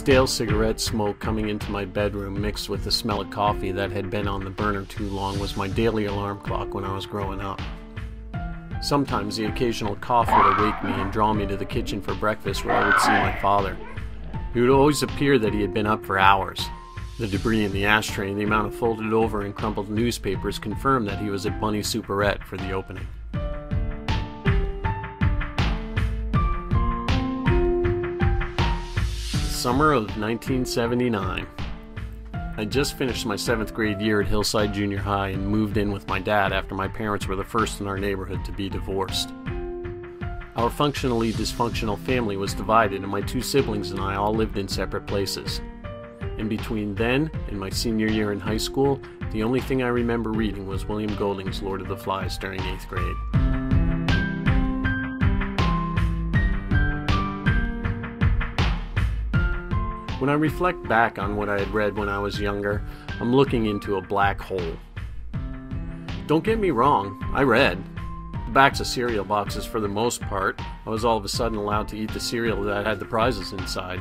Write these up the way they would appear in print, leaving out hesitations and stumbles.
stale cigarette smoke coming into my bedroom mixed with the smell of coffee that had been on the burner too long was my daily alarm clock when I was growing up. Sometimes the occasional cough would awake me and draw me to the kitchen for breakfast where I would see my father. It would always appear that he had been up for hours. The debris in the ashtray and the amount of folded over and crumpled newspapers confirmed that he was at Bunny Superette for the opening. Summer of 1979. I just finished my 7th grade year at Hillside Junior High and moved in with my dad after my parents were the first in our neighborhood to be divorced. Our functionally dysfunctional family was divided and my 2 siblings and I all lived in separate places. In between then and my senior year in high school, the only thing I remember reading was William Golding's Lord of the Flies during 8th grade. When I reflect back on what I had read when I was younger, I'm looking into a black hole. Don't get me wrong, I read. The backs of cereal boxes for the most part. I was all of a sudden allowed to eat the cereal that had the prizes inside.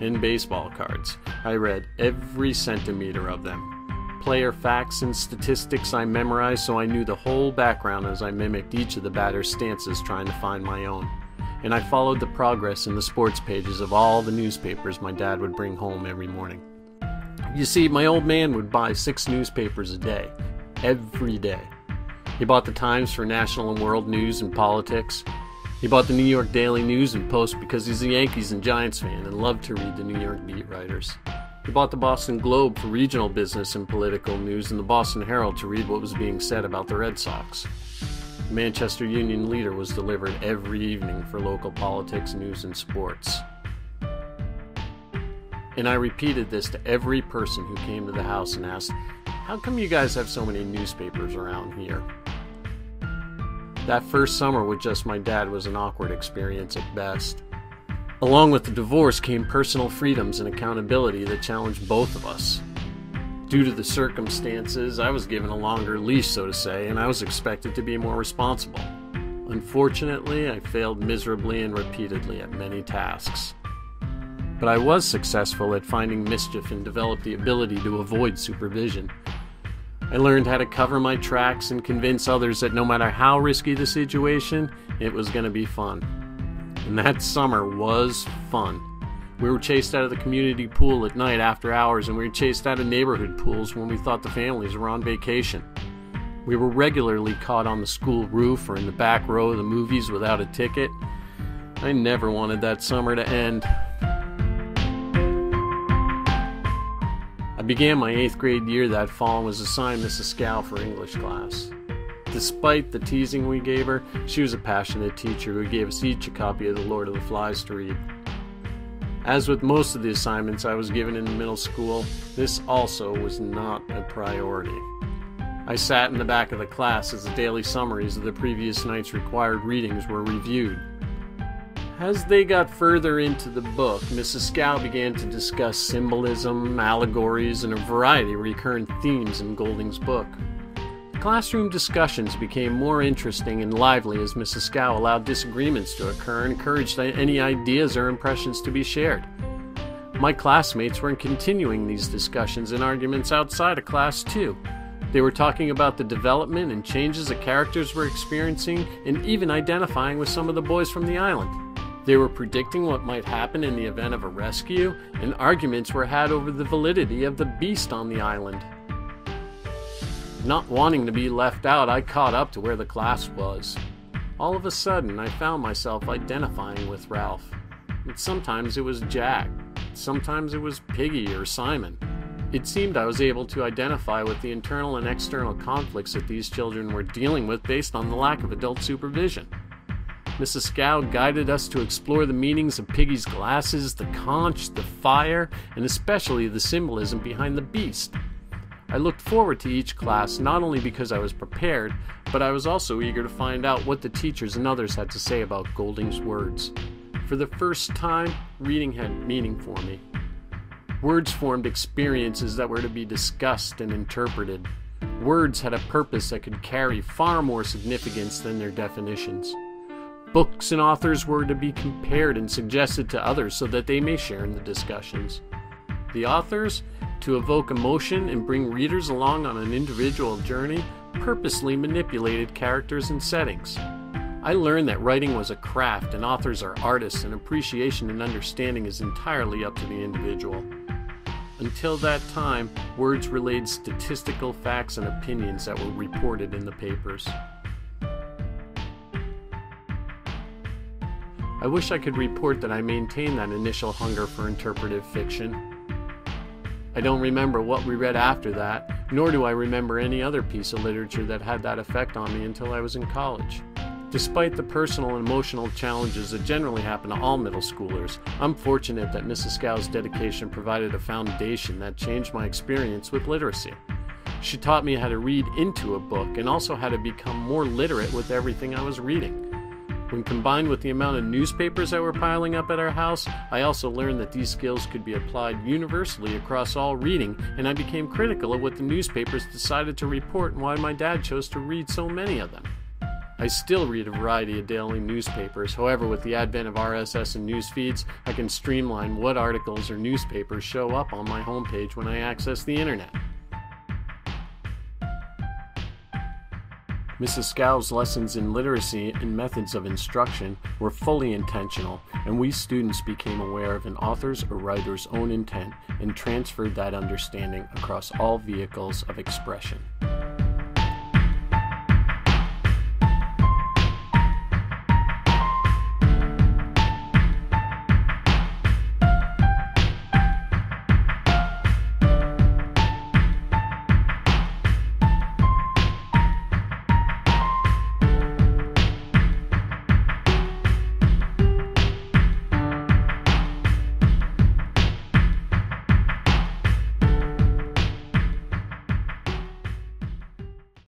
And baseball cards. I read every centimeter of them. Player facts and statistics I memorized so I knew the whole background as I mimicked each of the batter's stances trying to find my own. And I followed the progress in the sports pages of all the newspapers my dad would bring home every morning. You see, my old man would buy 6 newspapers a day. Every day. He bought the Times for national and world news and politics. He bought the New York Daily News and Post because he's a Yankees and Giants fan and loved to read the New York beat writers. He bought the Boston Globe for regional business and political news and the Boston Herald to read what was being said about the Red Sox. The Manchester Union Leader was delivered every evening for local politics, news, and sports. And I repeated this to every person who came to the house and asked, "How come you guys have so many newspapers around here?" That first summer with just my dad was an awkward experience at best. Along with the divorce came personal freedoms and accountability that challenged both of us. Due to the circumstances, I was given a longer leash, so to say, and I was expected to be more responsible. Unfortunately, I failed miserably and repeatedly at many tasks. But I was successful at finding mischief and developed the ability to avoid supervision. I learned how to cover my tracks and convince others that no matter how risky the situation, it was going to be fun. And that summer was fun. We were chased out of the community pool at night after hours, and we were chased out of neighborhood pools when we thought the families were on vacation. We were regularly caught on the school roof or in the back row of the movies without a ticket. I never wanted that summer to end. I began my 8th grade year that fall and was assigned Mrs. Scow for English class. Despite the teasing we gave her, she was a passionate teacher who gave us each a copy of the Lord of the Flies to read. As with most of the assignments I was given in middle school, this also was not a priority. I sat in the back of the class as the daily summaries of the previous night's required readings were reviewed. As they got further into the book, Mrs. Scow began to discuss symbolism, allegories, and a variety of recurrent themes in Golding's book. Classroom discussions became more interesting and lively as Mrs. Scow allowed disagreements to occur and encouraged any ideas or impressions to be shared. My classmates were continuing these discussions and arguments outside of class too. They were talking about the development and changes the characters were experiencing and even identifying with some of the boys from the island. They were predicting what might happen in the event of a rescue, and arguments were had over the validity of the beast on the island. Not wanting to be left out, I caught up to where the class was. All of a sudden, I found myself identifying with Ralph. And sometimes it was Jack. Sometimes it was Piggy or Simon. It seemed I was able to identify with the internal and external conflicts that these children were dealing with based on the lack of adult supervision. Mrs. Scow guided us to explore the meanings of Piggy's glasses, the conch, the fire, and especially the symbolism behind the beast. I looked forward to each class not only because I was prepared, but I was also eager to find out what the teachers and others had to say about Golding's words. For the first time, reading had meaning for me. Words formed experiences that were to be discussed and interpreted. Words had a purpose that could carry far more significance than their definitions. Books and authors were to be compared and suggested to others so that they may share in the discussions. The authors, to evoke emotion and bring readers along on an individual journey, purposely manipulated characters and settings. I learned that writing was a craft and authors are artists, and appreciation and understanding is entirely up to the individual. Until that time, words relayed statistical facts and opinions that were reported in the papers. I wish I could report that I maintained that initial hunger for interpretive fiction. I don't remember what we read after that, nor do I remember any other piece of literature that had that effect on me until I was in college. Despite the personal and emotional challenges that generally happen to all middle schoolers, I'm fortunate that Mrs. Scow's dedication provided a foundation that changed my experience with literacy. She taught me how to read into a book and also how to become more literate with everything I was reading. When combined with the amount of newspapers that were piling up at our house, I also learned that these skills could be applied universally across all reading, and I became critical of what the newspapers decided to report and why my dad chose to read so many of them. I still read a variety of daily newspapers. However, with the advent of RSS and news feeds, I can streamline what articles or newspapers show up on my homepage when I access the internet. Mrs. Scow's lessons in literacy and methods of instruction were fully intentional, and we students became aware of an author's or writer's own intent and transferred that understanding across all vehicles of expression.